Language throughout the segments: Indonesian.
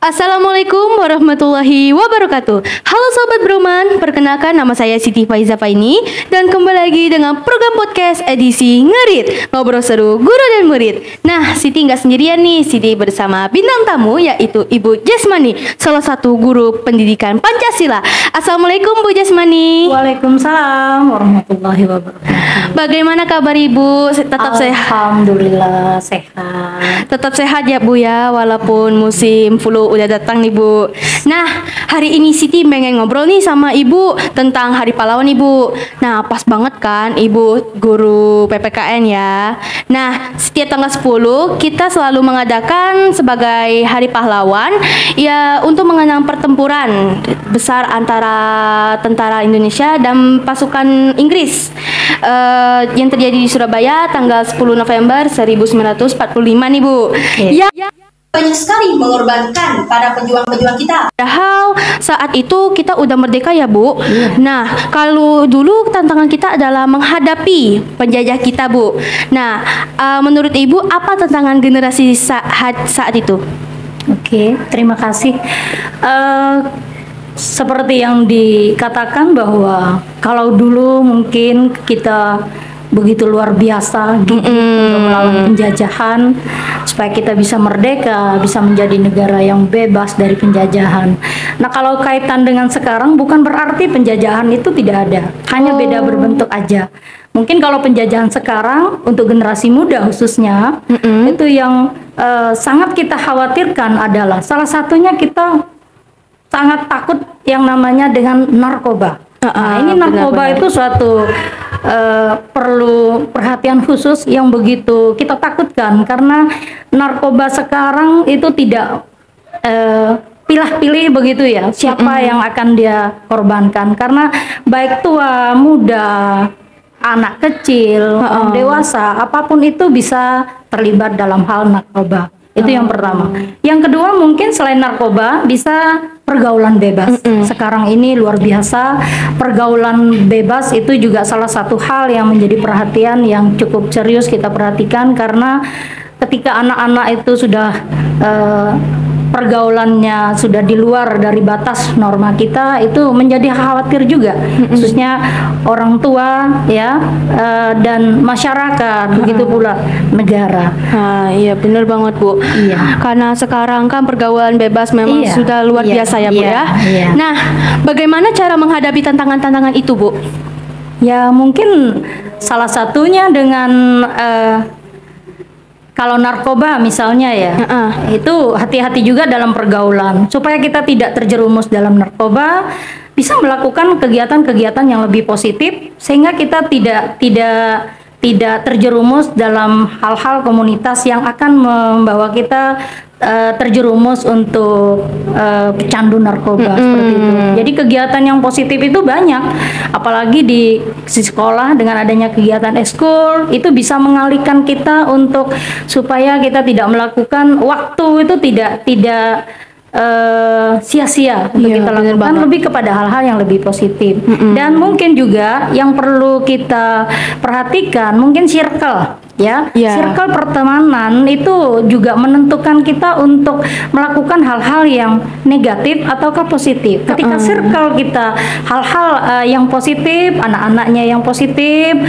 Assalamualaikum warahmatullahi wabarakatuh. Halo Sobat Broman, perkenalkan nama saya Siti Faiza Faini dan kembali lagi dengan program podcast edisi Ngerit, ngobrol seru guru dan murid. Nah, Siti nggak sendirian nih, Siti bersama bintang tamu yaitu Ibu Jasmani, salah satu guru pendidikan Pancasila. Assalamualaikum Bu Jasmani. Waalaikumsalam warahmatullahi wabarakatuh. Bagaimana kabar Ibu? Tetap sehat? Alhamdulillah sehat. Tetap sehat ya Bu ya, walaupun musim flu udah datang nih Bu. Nah, hari ini Siti pengen ngobrol nih sama Ibu tentang Hari Pahlawan Ibu. Nah, pas banget kan Ibu guru PPKN ya. Nah, setiap tanggal 10 kita selalu mengadakan sebagai Hari Pahlawan ya untuk mengenang pertempuran besar antara tentara Indonesia dan pasukan Inggris yang terjadi di Surabaya tanggal 10 November 1945 nih Bu. Ya, banyak sekali mengorbankan para pejuang-pejuang kita. padahal saat itu kita udah merdeka ya Bu. Nah, kalau dulu tantangan kita adalah menghadapi penjajah kita Bu. Nah, menurut Ibu apa tantangan generasi saat itu? Oke, terima kasih. Seperti yang dikatakan bahwa kalau dulu mungkin kita begitu luar biasa gitu untuk melawan penjajahan supaya kita bisa merdeka, bisa menjadi negara yang bebas dari penjajahan. Nah, kalau kaitan dengan sekarang bukan berarti penjajahan itu tidak ada, hanya beda berbentuk aja. Mungkin kalau penjajahan sekarang untuk generasi muda khususnya itu yang sangat kita khawatirkan adalah salah satunya kita sangat takut yang namanya dengan narkoba. Nah, ini narkoba itu suatu perlu perhatian khusus yang begitu kita takutkan karena narkoba sekarang itu tidak pilih-pilih begitu ya siapa yang akan dia korbankan, karena baik tua, muda, anak kecil, orang dewasa, apapun itu bisa terlibat dalam hal narkoba. Itu yang pertama. Yang kedua mungkin selain narkoba bisa pergaulan bebas. Sekarang ini luar biasa, pergaulan bebas itu juga salah satu hal yang menjadi perhatian yang cukup serius kita perhatikan, karena ketika anak-anak itu sudah pergaulannya sudah di luar dari batas norma kita, itu menjadi khawatir juga, khususnya orang tua ya, dan masyarakat, begitu pula negara. Iya benar banget Bu. Iya. Karena sekarang kan pergaulan bebas memang Iya. sudah luar Iya. biasa ya Bu Iya. ya. Iya. Nah, bagaimana cara menghadapi tantangan-tantangan itu Bu? Ya mungkin salah satunya dengan kalau narkoba misalnya ya, itu hati-hati juga dalam pergaulan supaya kita tidak terjerumus dalam narkoba, bisa melakukan kegiatan-kegiatan yang lebih positif sehingga kita tidak terjerumus dalam hal-hal komunitas yang akan membawa kita terjerumus untuk pecandu narkoba seperti itu. Jadi kegiatan yang positif itu banyak, apalagi di sekolah dengan adanya kegiatan ekskul itu bisa mengalihkan kita untuk supaya kita tidak melakukan waktu itu tidak sia-sia untuk Iya, kita benar lakukan, banget. lebih kepada hal-hal yang lebih positif. Dan mungkin juga yang perlu kita perhatikan mungkin circle ya. Iya. Circle pertemanan itu juga menentukan kita untuk melakukan hal-hal yang negatif ataukah positif. Ketika circle kita hal-hal yang positif, anak-anaknya yang positif,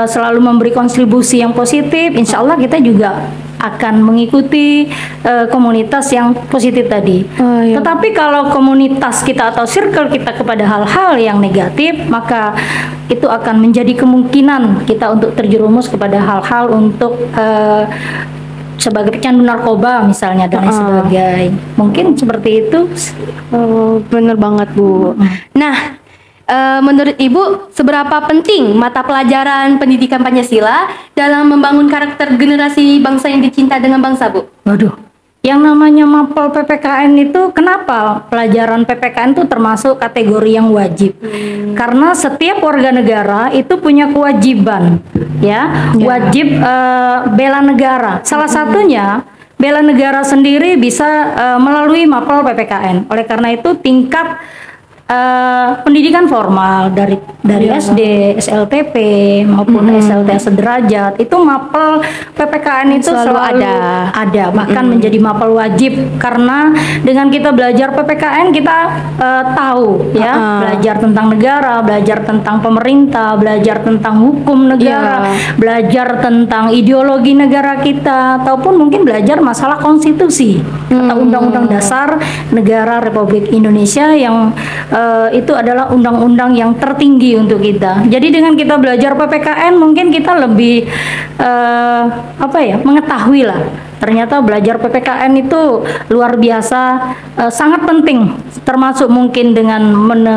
selalu memberi kontribusi yang positif, insya Allah kita juga akan mengikuti komunitas yang positif tadi. Iya. Tetapi kalau komunitas kita atau circle kita kepada hal-hal yang negatif, maka itu akan menjadi kemungkinan kita untuk terjerumus kepada hal-hal untuk sebagai pecandu narkoba misalnya dan lain sebagainya. Mungkin seperti itu. Bener banget Bu. Nah, menurut Ibu seberapa penting mata pelajaran pendidikan Pancasila dalam membangun karakter generasi bangsa yang dicinta dengan bangsa Bu? Waduh, yang namanya mapel PPKN itu kenapa pelajaran PPKN itu termasuk kategori yang wajib? Karena setiap warga negara itu punya kewajiban, ya, wajib bela negara. Salah satunya bela negara sendiri bisa melalui mapel PPKN. Oleh karena itu tingkat pendidikan formal dari SD, SLTP maupun SLTA sederajat itu mapel PPKN itu Selalu selalu ada. bahkan menjadi mapel wajib, karena dengan kita belajar PPKN kita tahu ya, belajar tentang negara, belajar tentang pemerintah, belajar tentang hukum negara, belajar tentang ideologi negara kita, ataupun mungkin belajar masalah konstitusi atau undang-undang dasar negara Republik Indonesia yang itu adalah undang-undang yang tertinggi untuk kita. Jadi dengan kita belajar PPKN mungkin kita lebih mengetahui lah. Ternyata belajar PPKN itu luar biasa, sangat penting, termasuk mungkin dengan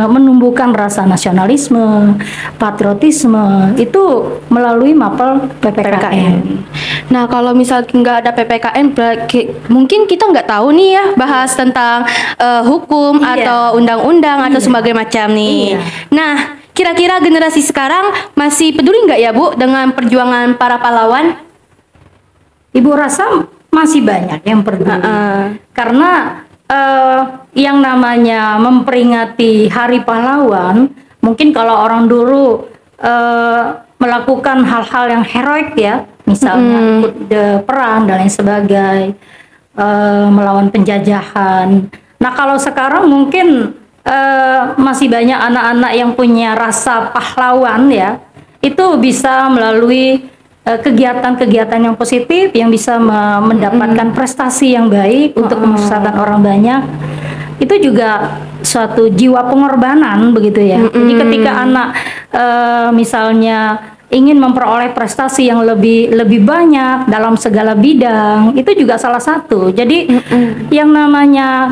menumbuhkan rasa nasionalisme, patriotisme itu melalui mapel PPKN. Nah, kalau misal nggak ada PPKN, mungkin kita nggak tahu nih ya bahas tentang hukum atau undang-undang atau sebagai macam nih. Nah, kira-kira generasi sekarang masih peduli nggak ya Bu dengan perjuangan para pahlawan? Ibu rasa masih banyak yang peduli, karena yang namanya memperingati Hari Pahlawan, mungkin kalau orang dulu melakukan hal-hal yang heroik ya, misalnya ikut perang dan lain sebagainya, melawan penjajahan. Nah kalau sekarang mungkin masih banyak anak-anak yang punya rasa pahlawan ya, itu bisa melalui kegiatan-kegiatan yang positif yang bisa mendapatkan prestasi yang baik untuk kemaslahatan orang banyak. Itu juga suatu jiwa pengorbanan begitu ya. Jadi ketika anak misalnya ingin memperoleh prestasi yang lebih banyak dalam segala bidang, itu juga salah satu. Jadi yang namanya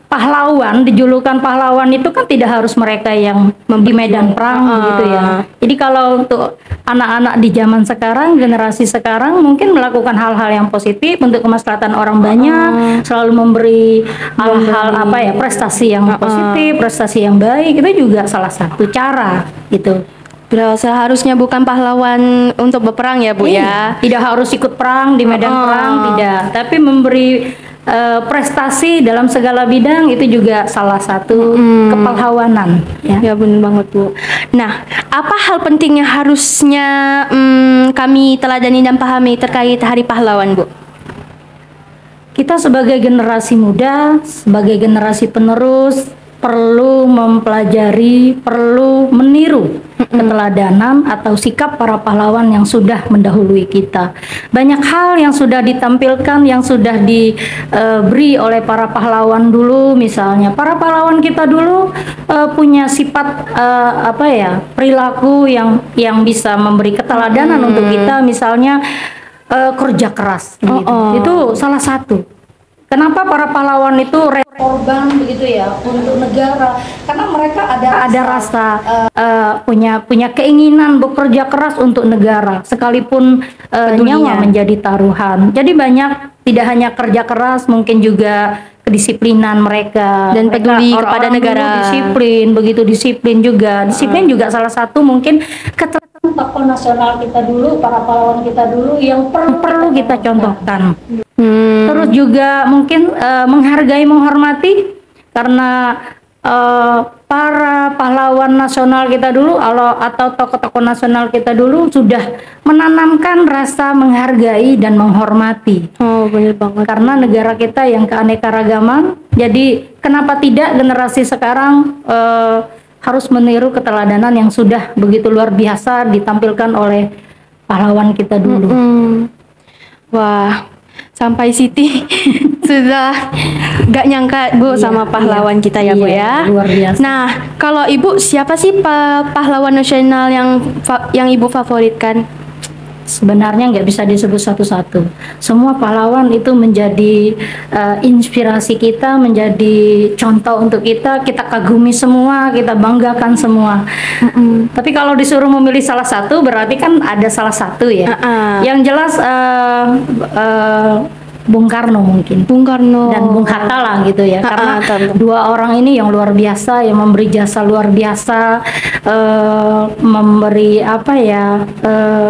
pahlawan, dijulukan pahlawan itu kan tidak harus mereka yang di medan perang begitu ya. Jadi kalau untuk anak-anak di zaman sekarang, generasi sekarang mungkin melakukan hal-hal yang positif untuk kemaslahatan orang banyak, selalu memberi hal-hal prestasi yang positif, prestasi yang baik, itu juga salah satu cara gitu. Seharusnya bukan pahlawan untuk berperang ya Bu ya. Tidak harus ikut perang di medan perang, tidak, tapi memberi prestasi dalam segala bidang, itu juga salah satu kepahlawanan ya benar banget Bu. Nah, apa hal penting yang harusnya kami teladani dan pahami terkait Hari Pahlawan Bu? Kita sebagai generasi muda, sebagai generasi penerus, perlu mempelajari, perlu meniru keteladanan atau sikap para pahlawan yang sudah mendahului kita. Banyak hal yang sudah ditampilkan, yang sudah diberi oleh para pahlawan dulu. Misalnya para pahlawan kita dulu punya sifat perilaku yang bisa memberi keteladanan untuk kita. Misalnya kerja keras gitu. Itu salah satu. Kenapa para pahlawan itu korban begitu ya untuk negara? Karena mereka ada rasa punya keinginan bekerja keras untuk negara, sekalipun nyawa menjadi taruhan. Jadi banyak, tidak hanya kerja keras, mungkin juga kedisiplinan mereka dan peduli kepada negara. Begitu disiplin juga. Disiplin juga salah satu mungkin tokoh nasional kita dulu, para pahlawan kita dulu yang perlu kita contohkan. Terus juga mungkin menghargai, menghormati, karena para pahlawan nasional kita dulu atau tokoh-tokoh nasional kita dulu sudah menanamkan rasa menghargai dan menghormati. Benar banget. Karena negara kita yang keanekaragaman, jadi kenapa tidak generasi sekarang harus meniru keteladanan yang sudah begitu luar biasa ditampilkan oleh pahlawan kita dulu. Wah, sampai Siti sudah gak nyangka Bu sama pahlawan kita ya Bu ya. Luar biasa. Nah, kalau Ibu siapa sih pahlawan nasional yang Ibu favoritkan? Sebenarnya nggak bisa disebut satu-satu. Semua pahlawan itu menjadi inspirasi kita, menjadi contoh untuk kita. Kita kagumi semua, kita banggakan semua. Tapi kalau disuruh memilih salah satu, berarti kan ada salah satu ya. Yang jelas Bung Karno mungkin. Bung Karno Dan Bung Hatta lah gitu ya, karena tahu. dua orang ini yang luar biasa, yang memberi jasa luar biasa, memberi apa ya,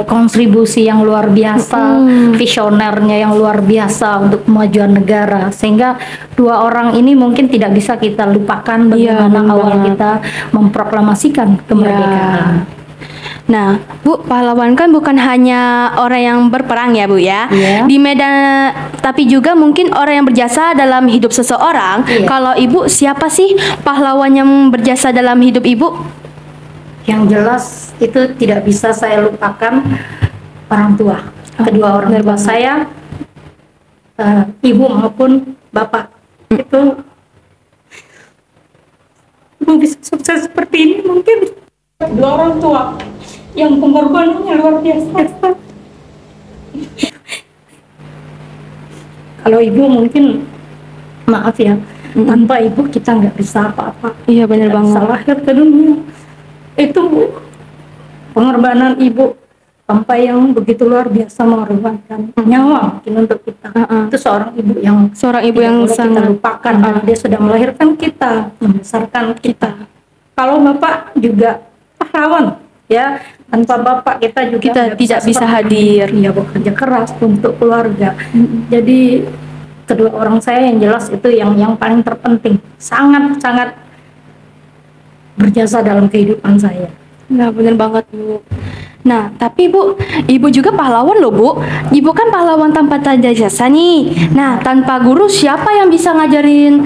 kontribusi yang luar biasa, visionernya yang luar biasa untuk kemajuan negara, sehingga dua orang ini mungkin tidak bisa kita lupakan Iya, bagaimana benar awal banget. kita memproklamasikan kemerdekaan. Nah, Bu, pahlawan kan bukan hanya orang yang berperang ya, Bu ya. Iya. Di medan, tapi juga mungkin orang yang berjasa dalam hidup seseorang. Iya. Kalau Ibu, siapa sih pahlawan yang berjasa dalam hidup Ibu? Yang jelas itu tidak bisa saya lupakan orang tua, kedua orang benar tua banget. saya, ibu maupun bapak. Itu ibu bisa sukses seperti ini mungkin kedua orang tua yang pengorbanannya luar biasa. Kalau ibu mungkin, maaf ya, tanpa ibu kita nggak bisa apa-apa. Iya, benar Kita banget. bisa lahir ke dunia. Itu pengorbanan ibu sampai yang begitu luar biasa, mengorbankan nyawa mungkin untuk kita. Itu seorang ibu yang Seorang ibu tidak yang boleh kita sangat lupakan, karena dia sudah melahirkan kita, membesarkan kita. Kalau bapak juga pahlawan ya, tanpa bapak kita juga Kita nggak tidak bisa seperti hadir. ini. Dia bekerja keras untuk keluarga. Jadi kedua orang saya yang jelas itu yang paling terpenting, sangat berjasa dalam kehidupan saya. Nah, bener banget, Bu. Nah, tapi Bu, Ibu juga pahlawan loh, Bu. Ibu kan pahlawan tanpa tanda jasa nih. Nah, tanpa guru siapa yang bisa ngajarin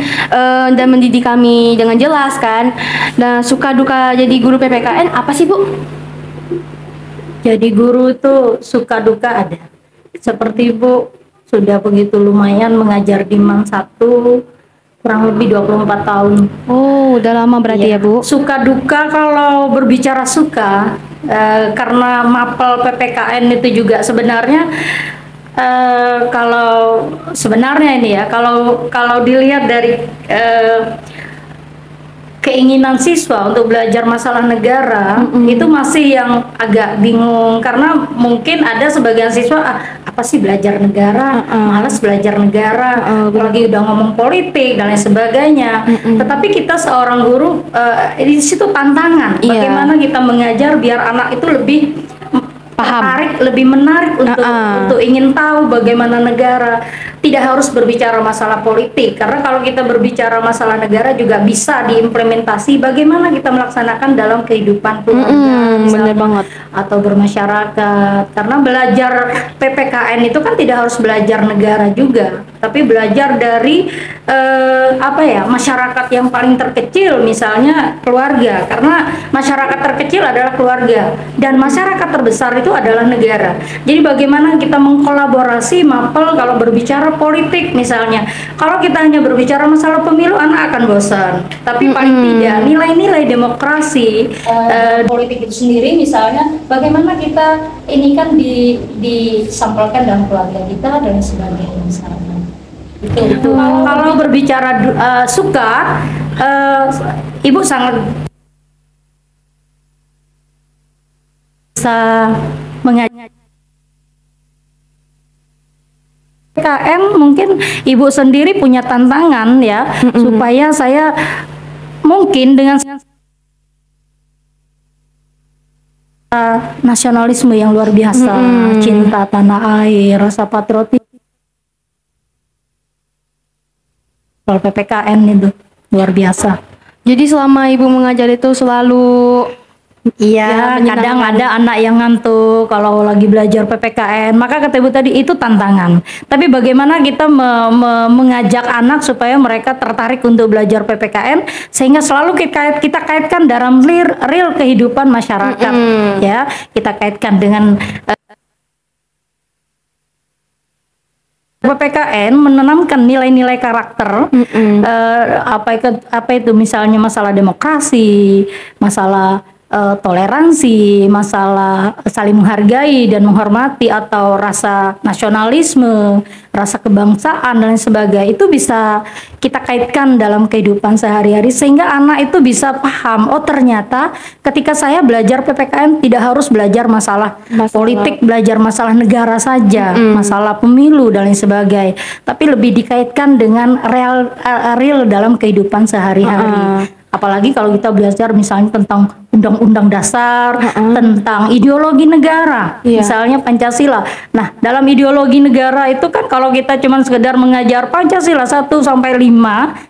dan mendidik kami dengan jelas kan? Nah, suka duka jadi guru PPKN apa sih, Bu? Jadi guru itu suka duka ada. Seperti Ibu sudah begitu lumayan mengajar di MAN 1 kurang lebih 24 tahun. Oh, udah lama berarti ya, Bu? Suka duka, kalau berbicara suka, karena mapel PPKN itu juga sebenarnya, kalau sebenarnya ini ya, kalau dilihat dari keinginan siswa untuk belajar masalah negara, itu masih yang agak bingung, karena mungkin ada sebagian siswa, apa sih belajar negara, malas belajar negara, apalagi udah ngomong politik dan lain sebagainya. Tetapi kita seorang guru, di situ tantangan, Iya. bagaimana kita mengajar biar anak itu lebih Paham. tertarik, lebih menarik untuk ingin tahu bagaimana negara. Tidak harus berbicara masalah politik, karena kalau kita berbicara masalah negara juga bisa diimplementasi bagaimana kita melaksanakan dalam kehidupan keluarga, bener misalnya, banget. atau bermasyarakat. Karena belajar PPKN itu kan tidak harus belajar negara juga, tapi belajar dari apa ya, masyarakat yang paling terkecil, misalnya keluarga, karena masyarakat terkecil adalah keluarga dan masyarakat terbesar itu adalah negara. Jadi bagaimana kita mengkolaborasi mapel kalau berbicara politik misalnya. Kalau kita hanya berbicara masalah pemilu, anak akan bosan. Tapi paling tidak nilai-nilai demokrasi, politik itu sendiri misalnya, bagaimana kita ini kan disampaikan dalam keluarga kita dan sebagainya misalnya. Itu. Kalau berbicara suka, Ibu sangat bisa mengajar. PKN mungkin Ibu sendiri punya tantangan ya, supaya saya mungkin dengan nasionalisme yang luar biasa, cinta tanah air, rasa patriotik. Kalau PPKN itu luar biasa. Jadi selama Ibu mengajar itu selalu Iya, Ya, kadang menyenangkan. ada anak yang ngantuk kalau lagi belajar PPKN. Maka kata Ibu tadi itu tantangan. Tapi bagaimana kita mengajak anak supaya mereka tertarik untuk belajar PPKN, sehingga selalu kita kaitkan dalam real kehidupan masyarakat. Ya, kita kaitkan dengan PPKN menanamkan nilai-nilai karakter, apa itu misalnya masalah demokrasi, masalah toleransi, masalah saling menghargai dan menghormati, atau rasa nasionalisme, rasa kebangsaan dan lain sebagainya, itu bisa kita kaitkan dalam kehidupan sehari-hari sehingga anak itu bisa paham, oh ternyata ketika saya belajar PPKN tidak harus belajar masalah politik, belajar masalah negara saja, masalah pemilu dan lain sebagainya, tapi lebih dikaitkan dengan real dalam kehidupan sehari-hari. Apalagi kalau kita belajar misalnya tentang undang-undang dasar, tentang ideologi negara, misalnya Pancasila. Nah, dalam ideologi negara itu kan kalau kita cuma sekedar mengajar Pancasila 1 sampai 5,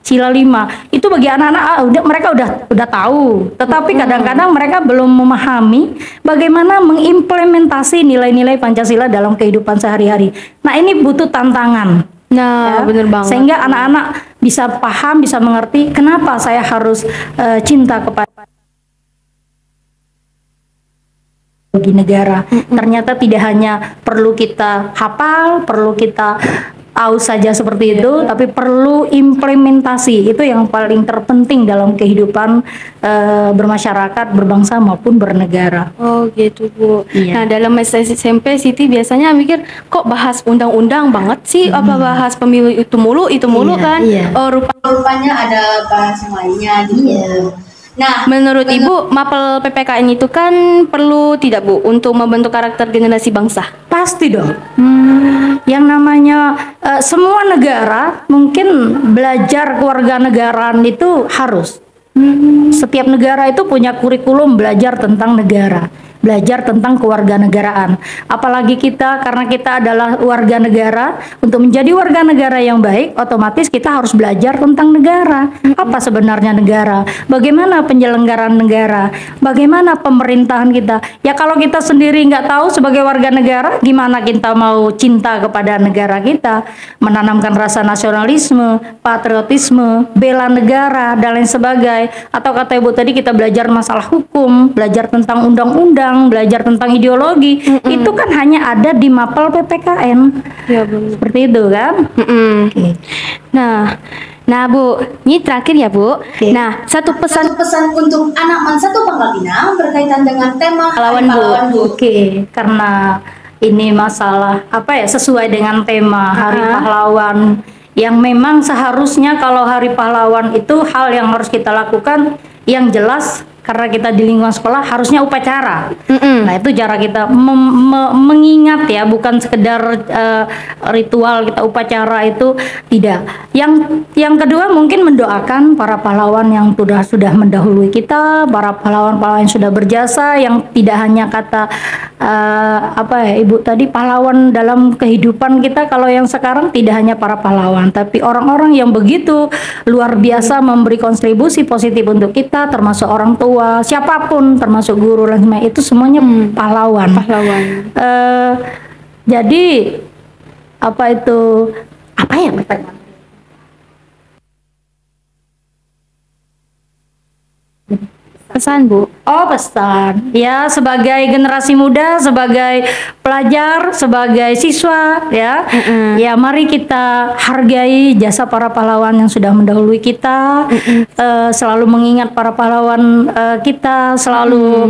sila 5, itu bagi anak-anak mereka udah tahu. Tetapi kadang-kadang mereka belum memahami bagaimana mengimplementasi nilai-nilai Pancasila dalam kehidupan sehari-hari. Nah, ini butuh tantangan. Nah, bener banget. Sehingga anak-anak bisa paham, bisa mengerti kenapa saya harus cinta kepada bagi negara. Ternyata tidak hanya perlu kita hafal, perlu kita tahu saja seperti itu, tapi perlu implementasi. Itu yang paling terpenting dalam kehidupan bermasyarakat, berbangsa maupun bernegara. Oh gitu Bu. Iya. Nah dalam masa SMP Siti biasanya mikir kok bahas undang-undang banget sih, apa bahas pemilu itu mulu Iya, kan? iya. Oh Rupanya ada bahas yang lainnya gitu. Nah, menurut Ibu mapel PPKN itu kan perlu tidak Bu untuk membentuk karakter generasi bangsa? Pasti dong. Yang namanya semua negara mungkin belajar kewarganegaraan itu harus. Setiap negara itu punya kurikulum belajar tentang negara, belajar tentang kewarganegaraan. Apalagi kita, karena kita adalah warga negara, untuk menjadi warga negara yang baik, otomatis kita harus belajar tentang negara. Apa sebenarnya negara? Bagaimana penyelenggaraan negara? Bagaimana pemerintahan kita? Ya kalau kita sendiri nggak tahu sebagai warga negara, gimana kita mau cinta kepada negara kita? Menanamkan rasa nasionalisme, patriotisme, bela negara, dan lain sebagainya. Atau kata Ibu tadi, kita belajar masalah hukum, belajar tentang undang-undang, belajar tentang ideologi, itu kan hanya ada di mapel PPKN. Ya benar. Seperti itu kan? Oke. Nah Bu, ini terakhir ya Bu. Nah satu pesan satu pesan untuk anak Mansatu Pangkal Pinang berkaitan dengan tema Pahlawan, Hari Bu. Pahlawan, Bu. Oke, karena ini masalah apa ya, sesuai dengan tema Hari Pahlawan, yang memang seharusnya kalau Hari Pahlawan itu hal yang harus kita lakukan yang jelas, karena kita di lingkungan sekolah harusnya upacara. Nah itu cara kita mengingat ya, bukan sekedar ritual kita upacara itu, tidak. Yang kedua mungkin mendoakan para pahlawan yang sudah mendahului kita, para pahlawan-pahlawan yang sudah berjasa, yang tidak hanya kata apa ya Ibu tadi, pahlawan dalam kehidupan kita. Kalau yang sekarang tidak hanya para pahlawan, tapi orang-orang yang begitu luar biasa memberi kontribusi positif untuk kita, termasuk orang tua, siapapun, termasuk guru dan sebagainya, itu semuanya pahlawan. Jadi apa itu, apa ya pertanyaan? pesan Bu. Oh, pesan. Ya, sebagai generasi muda, sebagai pelajar, sebagai siswa, ya. Ya, mari kita hargai jasa para pahlawan yang sudah mendahului kita. Selalu mengingat para pahlawan kita, selalu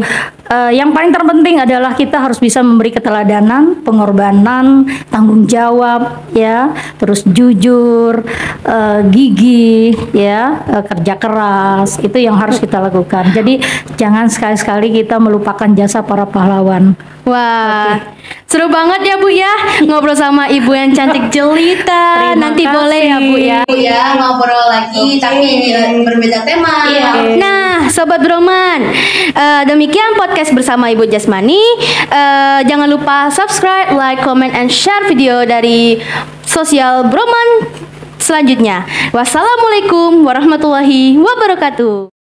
yang paling terpenting adalah kita harus bisa memberi keteladanan, pengorbanan, tanggung jawab, ya, terus jujur, gigih, ya, kerja keras. Itu yang harus kita lakukan. Jadi jangan sekali-sekali kita melupakan jasa para pahlawan. Wah, seru banget ya Bu ya ngobrol sama Ibu yang cantik jelita. Terima Nanti kasih. boleh ya Bu ya. Bu ya, ngobrol lagi tapi berbeda tema. Nah, Sobat Broman, demikian podcast bersama Ibu Jasmani. Jangan lupa subscribe, like, comment, and share video dari sosial Broman selanjutnya. Wassalamualaikum warahmatullahi wabarakatuh.